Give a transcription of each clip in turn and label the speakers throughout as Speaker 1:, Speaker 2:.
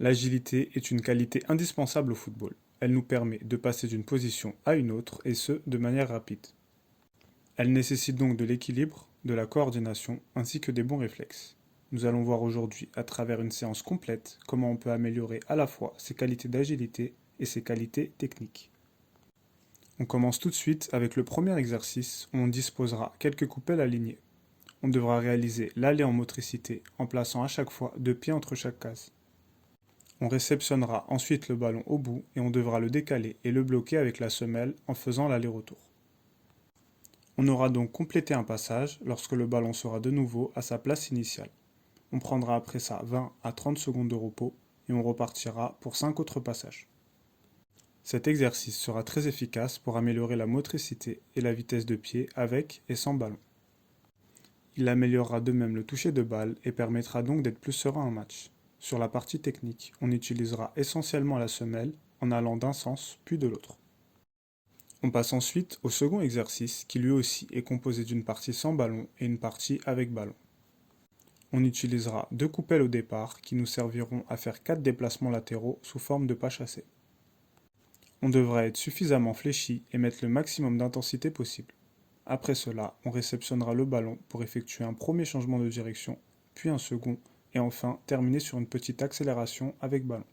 Speaker 1: L'agilité est une qualité indispensable au football. Elle nous permet de passer d'une position à une autre, et ce, de manière rapide. Elle nécessite donc de l'équilibre, de la coordination, ainsi que des bons réflexes. Nous allons voir aujourd'hui, à travers une séance complète, comment on peut améliorer à la fois ses qualités d'agilité et ses qualités techniques. On commence tout de suite avec le premier exercice où on disposera quelques coupelles alignées. On devra réaliser l'aller en motricité en plaçant à chaque fois 2 pieds entre chaque case. On réceptionnera ensuite le ballon au bout et on devra le décaler et le bloquer avec la semelle en faisant l'aller-retour. On aura donc complété un passage lorsque le ballon sera de nouveau à sa place initiale. On prendra après ça 20 à 30 secondes de repos et on repartira pour 5 autres passages. Cet exercice sera très efficace pour améliorer la motricité et la vitesse de pied avec et sans ballon. Il améliorera de même le toucher de balle et permettra donc d'être plus serein en match. Sur la partie technique, on utilisera essentiellement la semelle en allant d'un sens puis de l'autre. On passe ensuite au second exercice qui lui aussi est composé d'une partie sans ballon et une partie avec ballon. On utilisera 2 coupelles au départ qui nous serviront à faire 4 déplacements latéraux sous forme de pas chassés. On devra être suffisamment fléchi et mettre le maximum d'intensité possible. Après cela, on réceptionnera le ballon pour effectuer un premier changement de direction, puis un second, et enfin terminer sur une petite accélération avec ballon.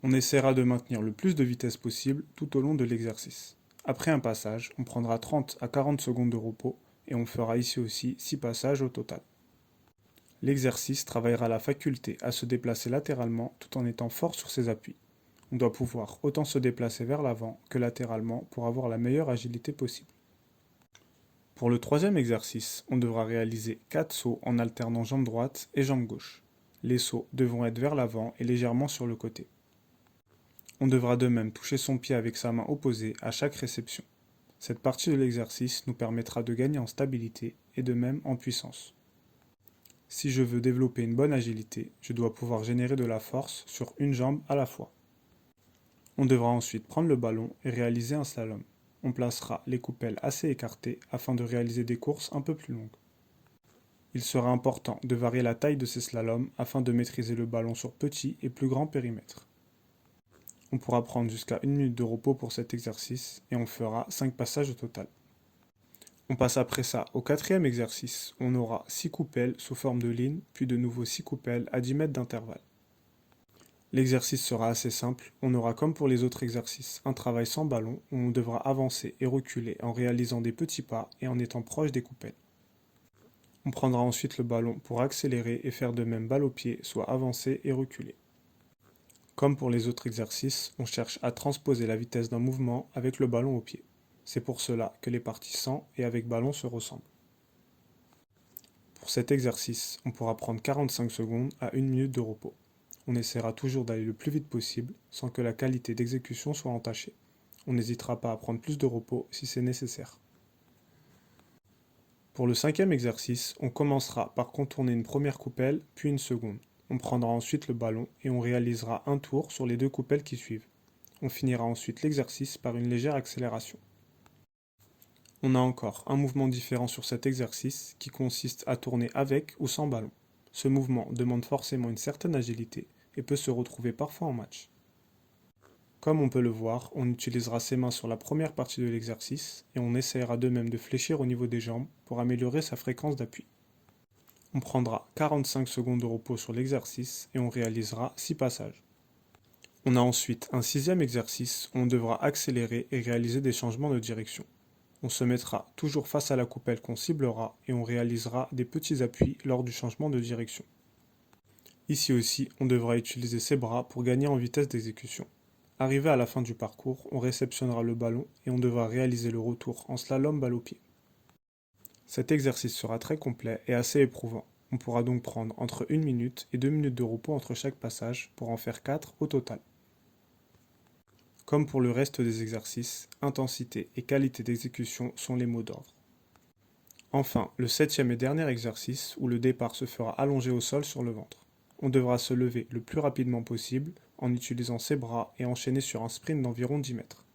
Speaker 1: On essaiera de maintenir le plus de vitesse possible tout au long de l'exercice. Après un passage, on prendra 30 à 40 secondes de repos et on fera ici aussi 6 passages au total. L'exercice travaillera la faculté à se déplacer latéralement tout en étant fort sur ses appuis. On doit pouvoir autant se déplacer vers l'avant que latéralement pour avoir la meilleure agilité possible. Pour le troisième exercice, on devra réaliser 4 sauts en alternant jambe droite et jambe gauche. Les sauts devront être vers l'avant et légèrement sur le côté. On devra de même toucher son pied avec sa main opposée à chaque réception. Cette partie de l'exercice nous permettra de gagner en stabilité et de même en puissance. Si je veux développer une bonne agilité, je dois pouvoir générer de la force sur une jambe à la fois. On devra ensuite prendre le ballon et réaliser un slalom. On placera les coupelles assez écartées afin de réaliser des courses un peu plus longues. Il sera important de varier la taille de ces slaloms afin de maîtriser le ballon sur petit et plus grand périmètre. On pourra prendre jusqu'à 1 minute de repos pour cet exercice et on fera 5 passages au total. On passe après ça au quatrième exercice. On aura 6 coupelles sous forme de ligne, puis de nouveau 6 coupelles à 10 mètres d'intervalle. L'exercice sera assez simple, on aura comme pour les autres exercices un travail sans ballon où on devra avancer et reculer en réalisant des petits pas et en étant proche des coupelles. On prendra ensuite le ballon pour accélérer et faire de même balle au pied, soit avancer et reculer. Comme pour les autres exercices, on cherche à transposer la vitesse d'un mouvement avec le ballon au pied. C'est pour cela que les parties sans et avec ballon se ressemblent. Pour cet exercice, on pourra prendre 45 secondes à 1 minute de repos. On essaiera toujours d'aller le plus vite possible sans que la qualité d'exécution soit entachée. On n'hésitera pas à prendre plus de repos si c'est nécessaire. Pour le cinquième exercice, on commencera par contourner une première coupelle puis une seconde. On prendra ensuite le ballon et on réalisera un tour sur les 2 coupelles qui suivent. On finira ensuite l'exercice par une légère accélération. On a encore un mouvement différent sur cet exercice qui consiste à tourner avec ou sans ballon. Ce mouvement demande forcément une certaine agilité et peut se retrouver parfois en match. Comme on peut le voir, on utilisera ses mains sur la première partie de l'exercice et on essaiera de même de fléchir au niveau des jambes pour améliorer sa fréquence d'appui. On prendra 45 secondes de repos sur l'exercice et on réalisera 6 passages. On a ensuite un sixième exercice où on devra accélérer et réaliser des changements de direction. On se mettra toujours face à la coupelle qu'on ciblera et on réalisera des petits appuis lors du changement de direction. Ici aussi, on devra utiliser ses bras pour gagner en vitesse d'exécution. Arrivé à la fin du parcours, on réceptionnera le ballon et on devra réaliser le retour en slalom balle au pied. Cet exercice sera très complet et assez éprouvant. On pourra donc prendre entre 1 minute et 2 minutes de repos entre chaque passage pour en faire 4 au total. Comme pour le reste des exercices, intensité et qualité d'exécution sont les mots d'ordre. Enfin, le septième et dernier exercice où le départ se fera allongé au sol sur le ventre. On devra se lever le plus rapidement possible en utilisant ses bras et enchaîner sur un sprint d'environ 10 mètres.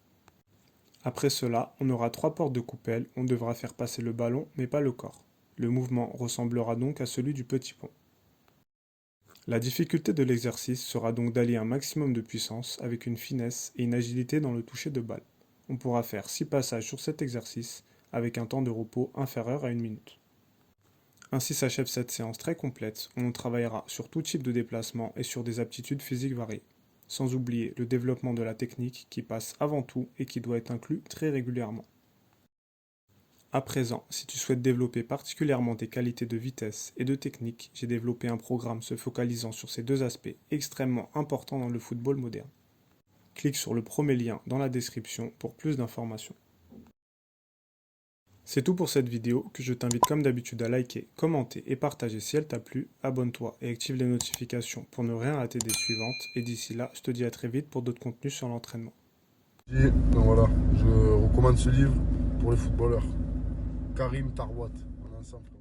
Speaker 1: Après cela, on aura 3 portes de coupelle, on devra faire passer le ballon mais pas le corps. Le mouvement ressemblera donc à celui du petit pont. La difficulté de l'exercice sera donc d'allier un maximum de puissance avec une finesse et une agilité dans le toucher de balle. On pourra faire 6 passages sur cet exercice avec un temps de repos inférieur à 1 minute. Ainsi s'achève cette séance très complète où on travaillera sur tout type de déplacement et sur des aptitudes physiques variées, sans oublier le développement de la technique qui passe avant tout et qui doit être inclus très régulièrement. À présent, si tu souhaites développer particulièrement tes qualités de vitesse et de technique, j'ai développé un programme se focalisant sur ces deux aspects extrêmement importants dans le football moderne. Clique sur le premier lien dans la description pour plus d'informations. C'est tout pour cette vidéo que je t'invite comme d'habitude à liker, commenter et partager si elle t'a plu. Abonne-toi et active les notifications pour ne rien rater des suivantes. Et d'ici là, je te dis à très vite pour d'autres contenus sur l'entraînement.
Speaker 2: Et donc voilà, je recommande ce livre pour les footballeurs. Karim Tarwat, un ensemble.